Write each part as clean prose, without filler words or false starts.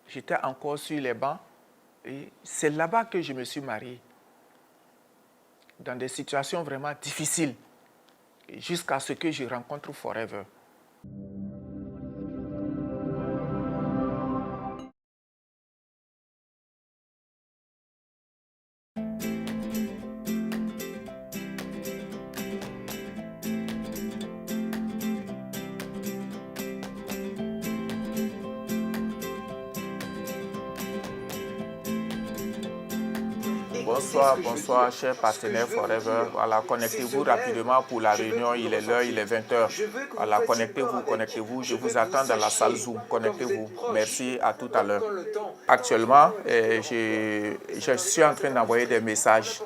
j'étais encore sur les bancs. Et c'est là-bas que je me suis marié. Dans des situations vraiment difficiles. Jusqu'à ce que je rencontre Forever. Bonsoir, chers partenaires Forever. Voilà, connectez-vous rapidement pour la réunion. Il est l'heure, il est 20h. Voilà, connectez-vous. Je vous attends dans la salle Zoom. Connectez-vous. Merci, à tout à l'heure. Actuellement, je suis en train d'envoyer des messages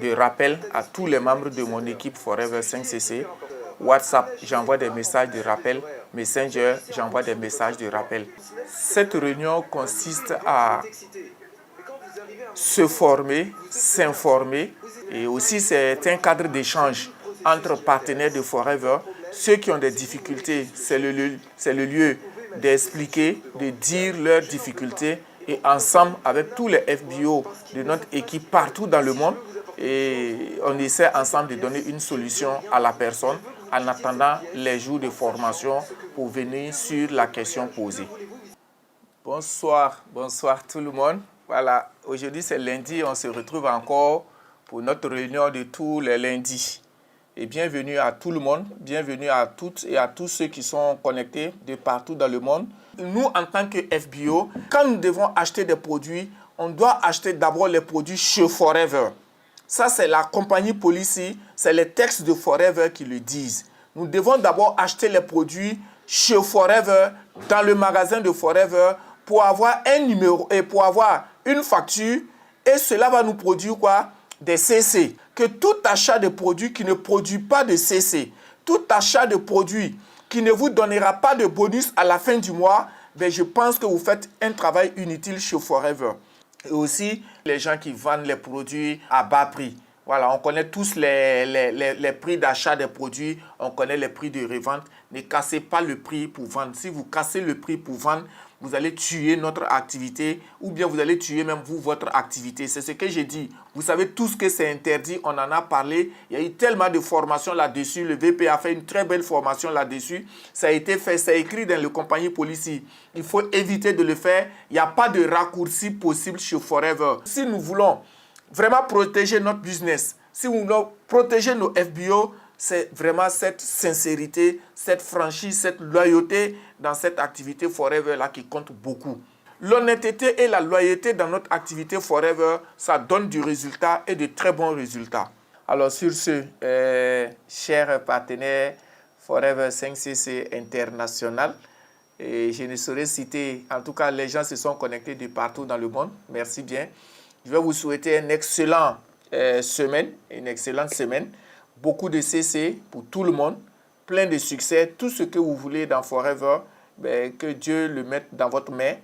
de rappel à tous les membres de mon équipe Forever 5CC. WhatsApp, j'envoie des messages de rappel. Messenger, j'envoie des messages de rappel. Cette réunion consiste à se former, s'informer et aussi c'est un cadre d'échange entre partenaires de Forever. Ceux qui ont des difficultés, c'est le lieu d'expliquer, de dire leurs difficultés et ensemble avec tous les FBO de notre équipe partout dans le monde et on essaie ensemble de donner une solution à la personne en attendant les jours de formation pour venir sur la question posée. Bonsoir tout le monde. Voilà, aujourd'hui c'est lundi, on se retrouve encore pour notre réunion de tous les lundis. Et bienvenue à tout le monde, bienvenue à toutes et à tous ceux qui sont connectés de partout dans le monde. Nous, en tant que FBO, quand nous devons acheter des produits, on doit acheter d'abord les produits chez Forever. Ça, c'est la compagnie Policy, c'est les textes de Forever qui le disent. Nous devons d'abord acheter les produits chez Forever, dans le magasin de Forever, pour avoir un numéro et pour avoir une facture. Et cela va nous produire quoi? Des CC. Que tout achat de produits qui ne produit pas de CC, tout achat de produits qui ne vous donnera pas de bonus à la fin du mois, ben je pense que vous faites un travail inutile chez Forever. Et aussi, les gens qui vendent les produits à bas prix. Voilà, on connaît tous les prix d'achat des produits, on connaît les prix de revente. Ne cassez pas le prix pour vendre. Si vous cassez le prix pour vendre, vous allez tuer notre activité ou bien vous allez tuer même vous, votre activité. C'est ce que j'ai dit. Vous savez tous que c'est interdit, on en a parlé. Il y a eu tellement de formations là-dessus. Le VP a fait une très belle formation là-dessus. Ça a été fait, c'est écrit dans le compagnie Policy. Il faut éviter de le faire. Il n'y a pas de raccourci possible chez Forever. Si nous voulons vraiment protéger notre business, si nous voulons protéger nos FBO, c'est vraiment cette sincérité, cette franchise, cette loyauté dans cette activité Forever-là qui compte beaucoup. L'honnêteté et la loyauté dans notre activité Forever, ça donne du résultat et de très bons résultats. Alors sur ce, chers partenaires Forever 5CC International, et je ne saurais citer, en tout cas les gens se sont connectés de partout dans le monde, merci bien. Je vais vous souhaiter une excellente semaine. Beaucoup de CC pour tout le monde, plein de succès, tout ce que vous voulez dans Forever, ben, que Dieu le mette dans votre main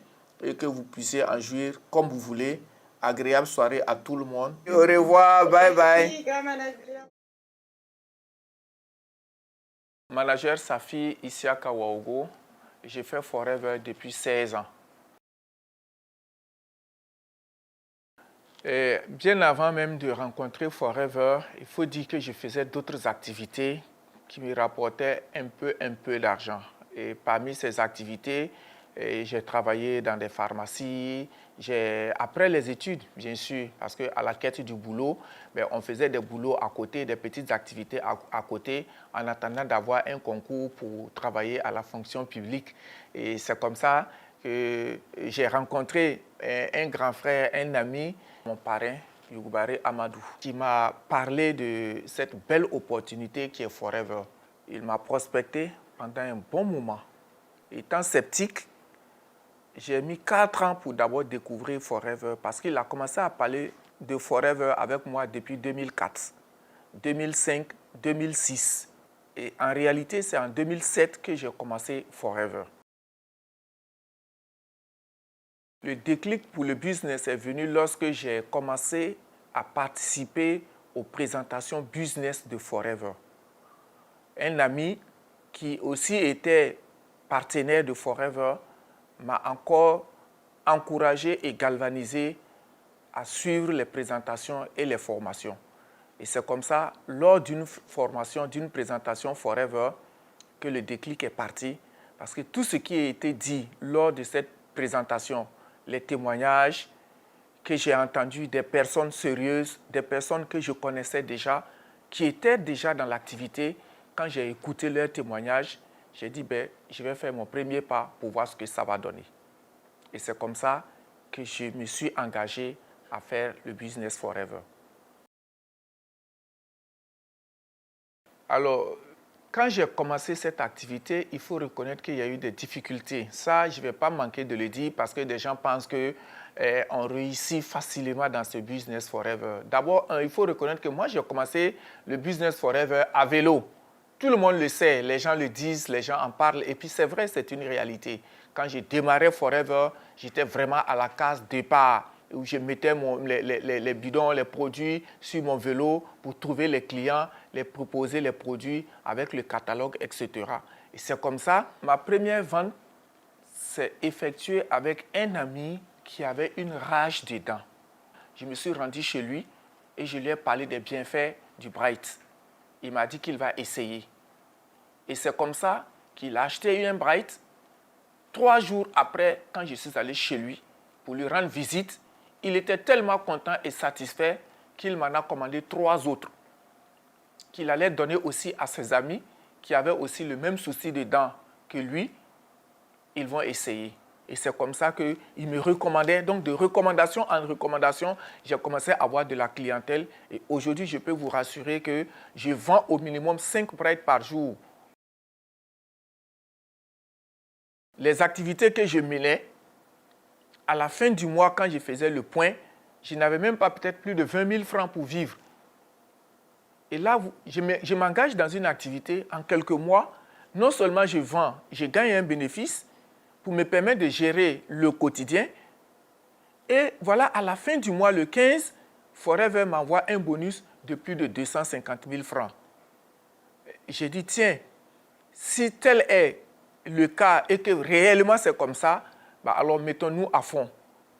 et que vous puissiez en jouir comme vous voulez. Agréable soirée à tout le monde. Au revoir, bye bye. Manager Safi Isiaka Waogo, j'ai fait Forever depuis 16 ans. Et bien avant même de rencontrer Forever, il faut dire que je faisais d'autres activités qui me rapportaient un peu d'argent. Et parmi ces activités, j'ai travaillé dans des pharmacies. Après les études, bien sûr, parce qu'à la quête du boulot, ben, on faisait des boulots à côté, des petites activités à côté, en attendant d'avoir un concours pour travailler à la fonction publique. Et c'est comme ça que j'ai rencontré un grand frère, un ami, mon parrain, Yougoubaré Amadou, qui m'a parlé de cette belle opportunité qui est Forever. Il m'a prospecté pendant un bon moment. Étant sceptique, j'ai mis 4 ans pour d'abord découvrir Forever parce qu'il a commencé à parler de Forever avec moi depuis 2004, 2005, 2006. Et en réalité, c'est en 2007 que j'ai commencé Forever. Le déclic pour le business est venu lorsque j'ai commencé à participer aux présentations business de Forever. Un ami qui aussi était partenaire de Forever m'a encore encouragé et galvanisé à suivre les présentations et les formations. Et c'est comme ça, lors d'une formation, d'une présentation Forever, que le déclic est parti. Parce que tout ce qui a été dit lors de cette présentation, les témoignages que j'ai entendus des personnes sérieuses, des personnes que je connaissais déjà, qui étaient déjà dans l'activité, quand j'ai écouté leurs témoignages, j'ai dit, je vais faire mon premier pas pour voir ce que ça va donner. Et c'est comme ça que je me suis engagé à faire le Business Forever. Alors, quand j'ai commencé cette activité, il faut reconnaître qu'il y a eu des difficultés. Ça, je ne vais pas manquer de le dire parce que des gens pensent qu'on réussit facilement dans ce Business Forever. D'abord, il faut reconnaître que moi, j'ai commencé le Business Forever à vélo. Tout le monde le sait, les gens le disent, les gens en parlent. Et puis, c'est vrai, c'est une réalité. Quand j'ai démarré Forever, j'étais vraiment à la case départ, où je mettais les bidons, les produits sur mon vélo pour trouver les clients, les proposer les produits avec le catalogue, etc. Et c'est comme ça, ma première vente s'est effectuée avec un ami qui avait une rage des dents. Je me suis rendu chez lui et je lui ai parlé des bienfaits du Bright. Il m'a dit qu'il va essayer. Et c'est comme ça qu'il a acheté un Bright. 3 jours après, quand je suis allé chez lui pour lui rendre visite, il était tellement content et satisfait qu'il m'en a commandé 3 autres, qu'il allait donner aussi à ses amis qui avaient aussi le même souci de dents que lui. Ils vont essayer. Et c'est comme ça qu'il me recommandait. Donc, de recommandation en recommandation, j'ai commencé à avoir de la clientèle. Et aujourd'hui, je peux vous rassurer que je vends au minimum 5 brides par jour. Les activités que je menais, à la fin du mois, quand je faisais le point, je n'avais même pas peut-être plus de 20 000 francs pour vivre. Et là, je m'engage dans une activité, en quelques mois, non seulement je vends, je gagne un bénéfice pour me permettre de gérer le quotidien. Et voilà, à la fin du mois, le 15, Forever m'envoie un bonus de plus de 250 000 francs. J'ai dit, tiens, si tel est le cas et que réellement c'est comme ça, alors mettons-nous à fond.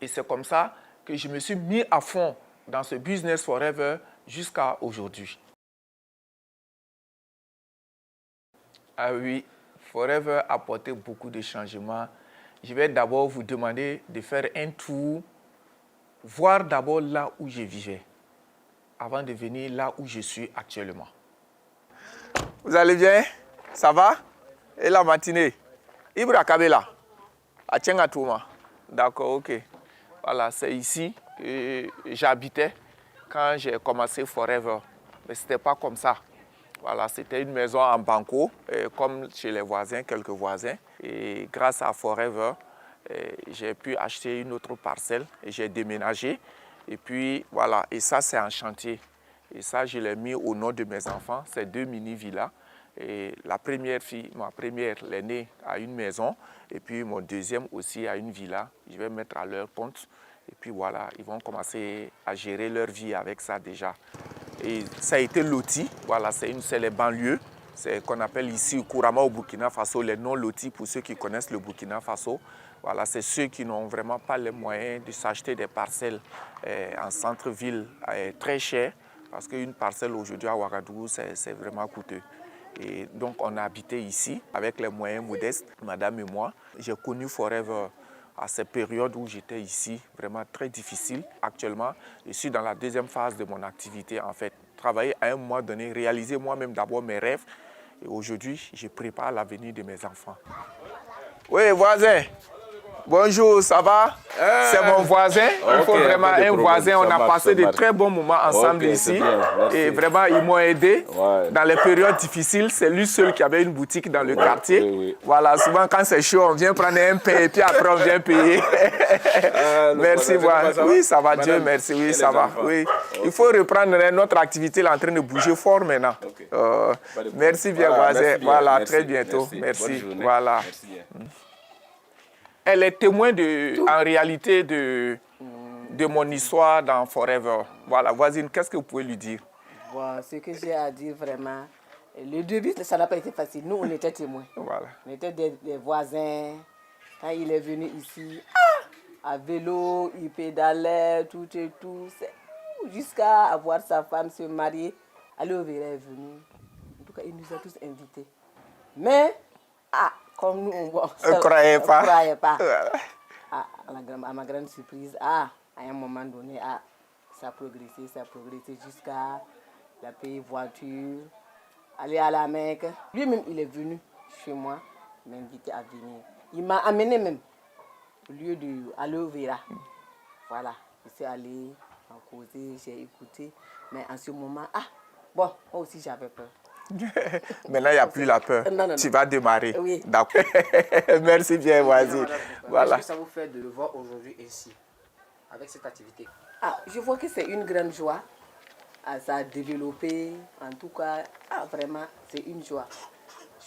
Et c'est comme ça que je me suis mis à fond dans ce Business Forever jusqu'à aujourd'hui. Ah oui, Forever a apporté beaucoup de changements. Je vais d'abord vous demander de faire un tour, voir d'abord là où je vivais, avant de venir là où je suis actuellement. Vous allez bien? Ça va? Et la matinée? Ibra Kabela? À Tchengatouma? D'accord, ok. Voilà, c'est ici que j'habitais quand j'ai commencé Forever. Mais ce n'était pas comme ça. Voilà, c'était une maison en banco, comme chez les voisins, quelques voisins. Et grâce à Forever, j'ai pu acheter une autre parcelle et j'ai déménagé. Et puis voilà, et ça c'est en chantier. Et ça, je l'ai mis au nom de mes enfants. C'est 2 mini-villas. Et la première fille, ma première, l'aînée, a une maison. Et puis mon deuxième aussi a une villa. Je vais mettre à leur compte. Et puis voilà, ils vont commencer à gérer leur vie avec ça déjà. Et ça a été loti. Voilà, c'est les banlieues. C'est qu'on appelle ici couramment au Burkina Faso les non-lotis pour ceux qui connaissent le Burkina Faso. Voilà, c'est ceux qui n'ont vraiment pas les moyens de s'acheter des parcelles en centre-ville très chères. Parce qu'une parcelle aujourd'hui à Ouagadougou, c'est vraiment coûteux. Et donc, on a habité ici avec les moyens modestes, madame et moi. J'ai connu Forever à cette période où j'étais ici, vraiment très difficile. Actuellement, je suis dans la deuxième phase de mon activité, en fait. Travailler à un moment donné, réaliser moi-même d'abord mes rêves. Et aujourd'hui, je prépare l'avenir de mes enfants. Oui, voisin. Bonjour, ça va? C'est mon voisin. Il faut vraiment un voisin. On a passé de très bons moments ensemble ici. Et vraiment, ils m'ont aidé. Dans les périodes difficiles, c'est lui seul qui avait une boutique dans le quartier. Oui. Voilà, souvent quand c'est chaud, on vient prendre un pain et puis après on vient payer. Merci, oui, ça va, Dieu merci. Oui, ça va. Oui. Il faut reprendre notre activité, elle est en train de bouger fort maintenant. Merci bien, voisin. Voilà, très bientôt. Merci. Voilà. Elle est témoin en réalité de mon histoire dans Forever. Voilà, voisine, qu'est-ce que vous pouvez lui dire? Bon, ce que j'ai à dire vraiment, le début, ça n'a pas été facile. Nous, on était témoins. Voilà. On était des voisins. Quand il est venu ici, à vélo, il pédalait, tout et tout. Jusqu'à avoir sa femme se marier. Aloe-Vera est venu. En tout cas, il nous a tous invités. Mais, comme nous, on ne croyait pas. À ma grande surprise, à un moment donné, ça a progressé jusqu'à la payer voiture, aller à la Mecque. Lui-même, il est venu chez moi m'inviter à venir. Il m'a amené même au lieu de Aloe-Vera. Voilà, je suis allée en causer, j'ai écouté. Mais en ce moment, bon, moi aussi j'avais peur. Maintenant, il n'y a plus la peur. Non. Tu vas démarrer. Oui. D'accord. Merci bien, vas-y. Voilà. Qu'est-ce que ça vous fait de le voir aujourd'hui ici, avec cette activité? Je vois que c'est une grande joie. Ça a développé, en tout cas, vraiment, c'est une joie.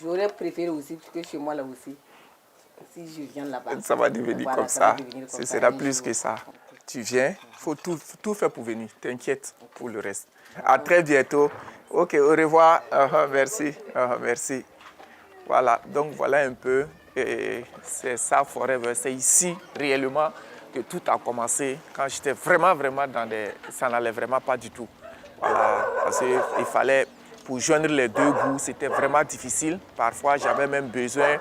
J'aurais préféré aussi que chez moi là aussi, si je viens là-bas. Ça va devenir comme ça. Ce sera plus que ça. Tu viens, il faut tout faire pour venir. T'inquiète pour le reste. À très bientôt. Ok, au revoir. Merci. Merci. Voilà, donc voilà un peu. C'est ça, Forever. C'est ici, réellement, que tout a commencé. Quand j'étais vraiment dans des... Ça n'allait vraiment pas du tout. Voilà, parce qu'il fallait, pour joindre les deux bouts, c'était vraiment difficile. Parfois, j'avais même besoin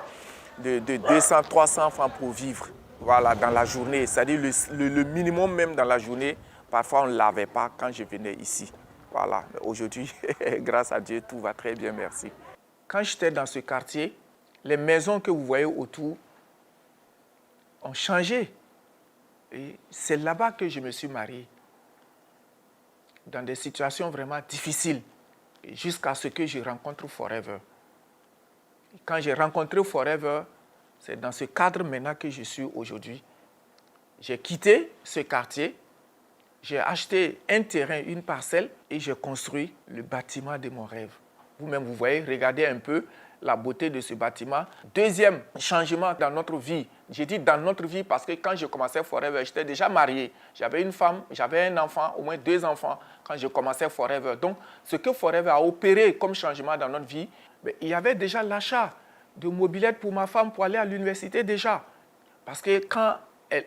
de 200, 300 francs pour vivre. Voilà, dans la journée. C'est-à-dire le minimum même dans la journée, parfois on ne l'avait pas quand je venais ici. Voilà, aujourd'hui, grâce à Dieu, tout va très bien, merci. Quand j'étais dans ce quartier, les maisons que vous voyez autour ont changé. Et c'est là-bas que je me suis marié. Dans des situations vraiment difficiles, jusqu'à ce que je rencontre Forever. Et quand j'ai rencontré Forever, c'est dans ce cadre maintenant que je suis aujourd'hui. J'ai quitté ce quartier, j'ai acheté un terrain, une parcelle, et j'ai construit le bâtiment de mon rêve. Vous-même, vous voyez, regardez un peu la beauté de ce bâtiment. Deuxième changement dans notre vie. J'ai dit dans notre vie parce que quand je commençais Forever, j'étais déjà marié. J'avais une femme, j'avais un enfant, au moins 2 enfants quand je commençais Forever. Donc, ce que Forever a opéré comme changement dans notre vie, il y avait déjà l'achat de mobylettes pour ma femme pour aller à l'université déjà. Parce que quand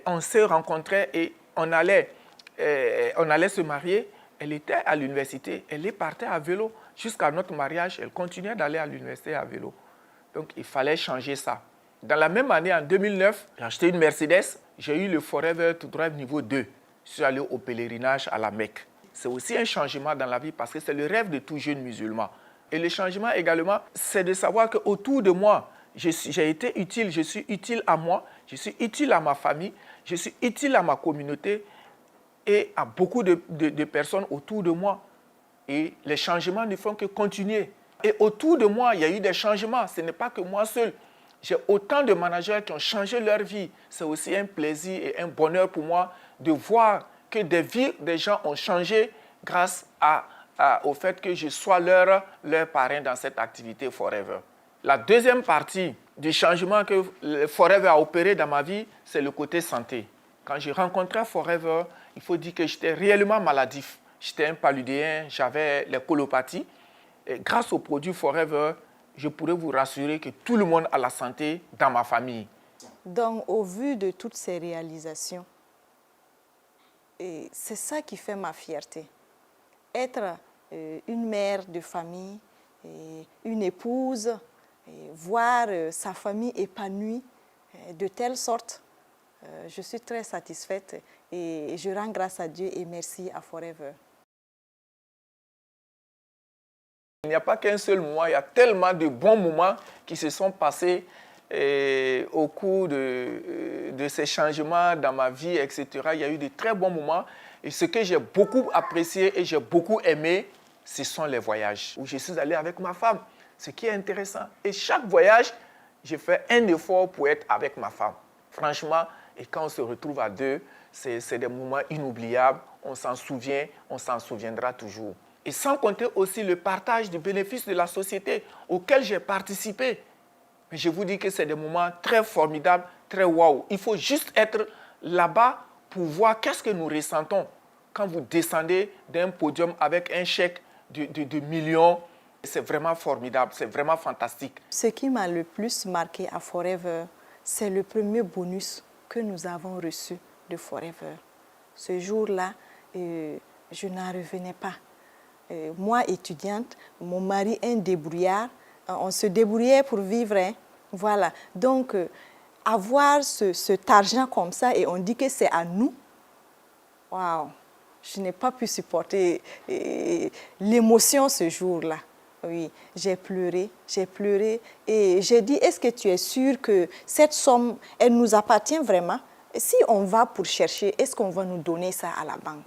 on s'est rencontrés et on allait se marier, elle était à l'université, elle est partie à vélo. Jusqu'à notre mariage, elle continuait d'aller à l'université à vélo. Donc, il fallait changer ça. Dans la même année, en 2009, j'ai acheté une Mercedes. J'ai eu le Forever to Drive niveau 2. Je suis allé au pèlerinage à la Mecque. C'est aussi un changement dans la vie parce que c'est le rêve de tout jeune musulman. Et le changement également, c'est de savoir qu'autour de moi, j'ai été utile, je suis utile à moi, je suis utile à ma famille, je suis utile à ma communauté et à beaucoup de personnes autour de moi. Et les changements ne font que continuer. Et autour de moi, il y a eu des changements. Ce n'est pas que moi seul. J'ai autant de managers qui ont changé leur vie. C'est aussi un plaisir et un bonheur pour moi de voir que des vies des gens ont changé grâce au fait que je sois leur parrain dans cette activité Forever. La deuxième partie du changement que Forever a opéré dans ma vie, c'est le côté santé. Quand j'ai rencontré Forever, il faut dire que j'étais réellement maladif. J'étais un paludéen, j'avais les colopathies. Et grâce au produit Forever, je pourrais vous rassurer que tout le monde a la santé dans ma famille. Donc, au vu de toutes ces réalisations, c'est ça qui fait ma fierté. Être une mère de famille, une épouse, voir sa famille épanouie de telle sorte, je suis très satisfaite et je rends grâce à Dieu et merci à Forever. Il n'y a pas qu'un seul moment, il y a tellement de bons moments qui se sont passés au cours de ces changements dans ma vie, etc. Il y a eu de très bons moments. Et ce que j'ai beaucoup apprécié et j'ai beaucoup aimé, ce sont les voyages où je suis allé avec ma femme. Ce qui est intéressant. Et chaque voyage, j'ai fait un effort pour être avec ma femme. Franchement, et quand on se retrouve à deux, c'est des moments inoubliables. On s'en souvient, on s'en souviendra toujours. Et sans compter aussi le partage du bénéfice de la société auquel j'ai participé. Mais je vous dis que c'est des moments très formidables, très waouh. Il faut juste être là-bas pour voir qu'est-ce que nous ressentons quand vous descendez d'un podium avec un chèque de millions. C'est vraiment formidable, c'est vraiment fantastique. Ce qui m'a le plus marqué à Forever, c'est le premier bonus que nous avons reçu de Forever. Ce jour-là, je n'en revenais pas. Moi, étudiante, mon mari, un débrouillard, on se débrouillait pour vivre. Hein. Voilà. Donc, avoir cet argent comme ça et on dit que c'est à nous, waouh, je n'ai pas pu supporter l'émotion ce jour-là. Oui, j'ai pleuré et j'ai dit, est-ce que tu es sûr que cette somme, elle nous appartient vraiment? Si on va pour chercher, est-ce qu'on va nous donner ça à la banque?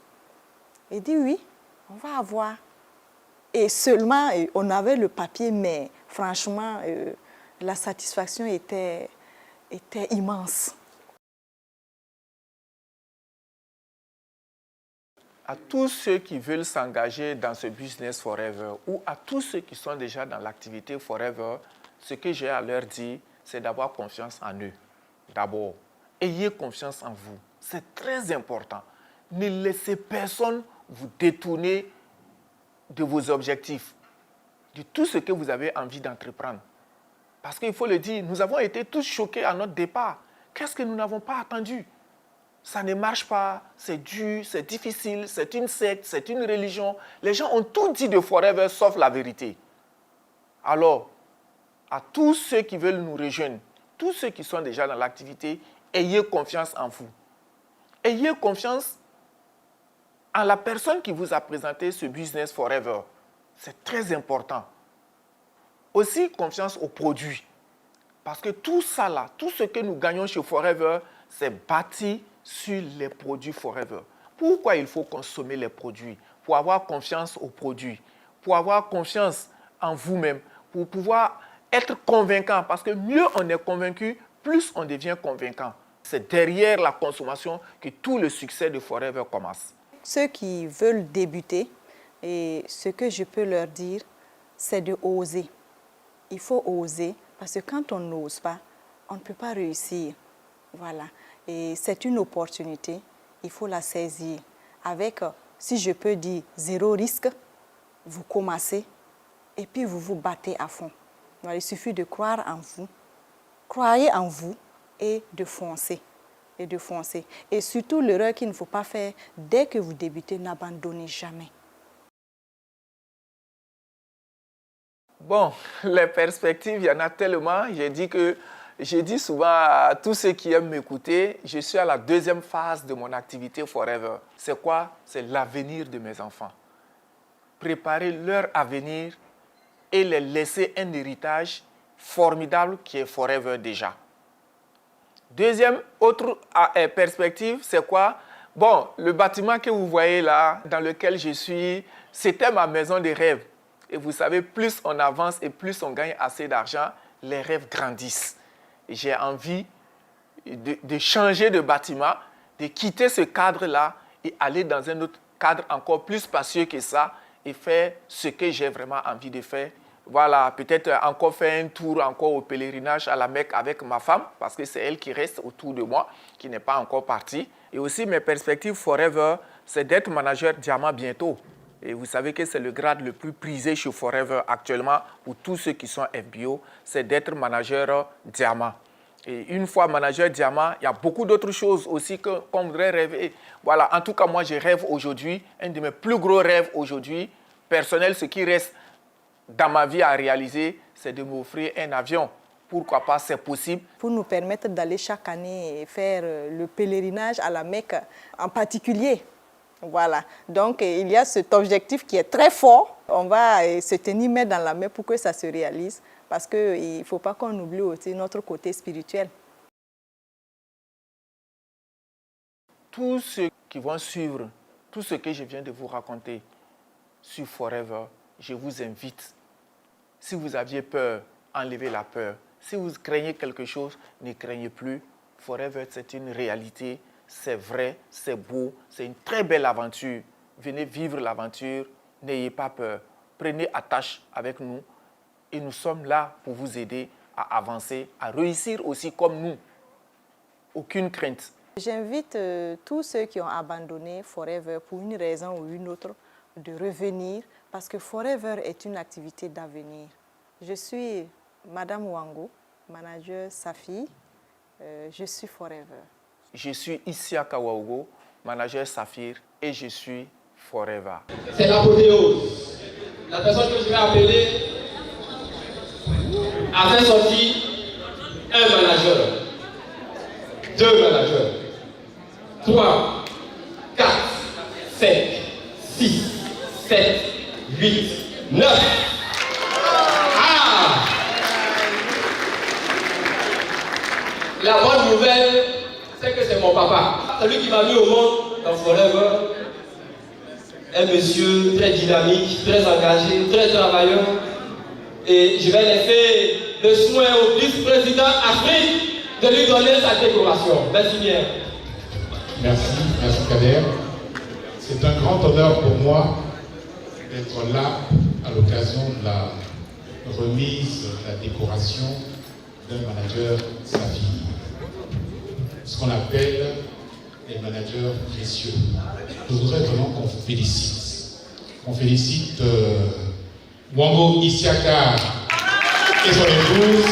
Il dit oui, on va avoir. Et seulement, on avait le papier, mais franchement, la satisfaction était immense. À tous ceux qui veulent s'engager dans ce business Forever ou à tous ceux qui sont déjà dans l'activité Forever, ce que j'ai à leur dire, c'est d'avoir confiance en eux. D'abord, ayez confiance en vous. C'est très important. Ne laissez personne vous détourner de vos objectifs, de tout ce que vous avez envie d'entreprendre. Parce qu'il faut le dire, nous avons été tous choqués à notre départ. Qu'est-ce que nous n'avons pas attendu? Ça ne marche pas, c'est dur, c'est difficile, c'est une secte, c'est une religion. Les gens ont tout dit de Forever sauf la vérité. Alors, à tous ceux qui veulent nous rejoindre, tous ceux qui sont déjà dans l'activité, ayez confiance en vous. Ayez confiance en la personne qui vous a présenté ce business Forever. C'est très important. Aussi, confiance aux produits. Parce que tout ça là, tout ce que nous gagnons chez Forever, c'est bâti sur les produits Forever. Pourquoi il faut consommer les produits? Pour avoir confiance aux produits, pour avoir confiance en vous-même, pour pouvoir être convaincant. Parce que mieux on est convaincu, plus on devient convaincant. C'est derrière la consommation que tout le succès de Forever commence. Ceux qui veulent débuter, et ce que je peux leur dire, c'est de oser. Il faut oser, parce que quand on n'ose pas, on ne peut pas réussir. Voilà. Et c'est une opportunité, il faut la saisir. Avec, si je peux dire, zéro risque, vous commencez et puis vous vous battez à fond. Alors, il suffit de croire en vous, croyez en vous et de foncer. Et surtout, l'erreur qu'il ne faut pas faire, dès que vous débutez, n'abandonnez jamais. Bon, les perspectives, il y en a tellement. J'ai dit souvent à tous ceux qui aiment m'écouter, je suis à la deuxième phase de mon activité Forever. C'est quoi? C'est l'avenir de mes enfants. Préparer leur avenir et les laisser un héritage formidable qui est Forever déjà. Deuxième, autre perspective, c'est quoi? Bon, le bâtiment que vous voyez là, dans lequel je suis, c'était ma maison de rêve. Et vous savez, plus on avance et plus on gagne assez d'argent, les rêves grandissent. J'ai envie de changer de bâtiment, de quitter ce cadre-là et aller dans un autre cadre encore plus spacieux que ça et faire ce que j'ai vraiment envie de faire. Voilà, peut-être encore faire un tour encore au pèlerinage à la Mecque avec ma femme, parce que c'est elle qui reste autour de moi, qui n'est pas encore partie. Et aussi, mes perspectives Forever, c'est d'être manager diamant bientôt. Et vous savez que c'est le grade le plus prisé chez Forever actuellement pour tous ceux qui sont FBO, c'est d'être manager diamant. Et une fois manager diamant, il y a beaucoup d'autres choses aussi qu'on voudrait rêver. Voilà, en tout cas, moi, je rêve aujourd'hui, un de mes plus gros rêves aujourd'hui, personnel, ce qui reste dans ma vie à réaliser, c'est de m'offrir un avion. Pourquoi pas, c'est possible. Pour nous permettre d'aller chaque année et faire le pèlerinage à la Mecque en particulier. Voilà, donc il y a cet objectif qui est très fort. On va se tenir main dans la main pour que ça se réalise, parce qu'il ne faut pas qu'on oublie aussi notre côté spirituel. Tous ceux qui vont suivre tout ce que je viens de vous raconter sur Forever, je vous invite, si vous aviez peur, enlevez la peur. Si vous craignez quelque chose, ne craignez plus. Forever, c'est une réalité. C'est vrai, c'est beau, c'est une très belle aventure. Venez vivre l'aventure, n'ayez pas peur. Prenez attache avec nous et nous sommes là pour vous aider à avancer, à réussir aussi comme nous. Aucune crainte. J'invite tous ceux qui ont abandonné Forever pour une raison ou une autre de revenir parce que Forever est une activité d'avenir. Je suis Madame Wango, manager Safi. Je suis Forever. Je suis Isiaka Waogo, manager Saphir, et je suis Forever. C'est l'apothéose. La personne que je vais appeler a fait sortir un manager, 2 managers, 3, 4, 5, 6, 7, 8, 9. La bonne nouvelle, c'est que c'est mon papa. Celui qui m'a mis au monde dans Forever. Un monsieur très dynamique, très engagé, très travailleur. Et je vais laisser le soin au vice-président Afrique de lui donner sa décoration. Merci bien. Merci Kader. C'est un grand honneur pour moi d'être là à l'occasion de la remise de la décoration d'un manager Saphir. Ce qu'on appelle les managers précieux. Je voudrais vraiment qu'on félicite. On félicite Wango Isiaka et son épouse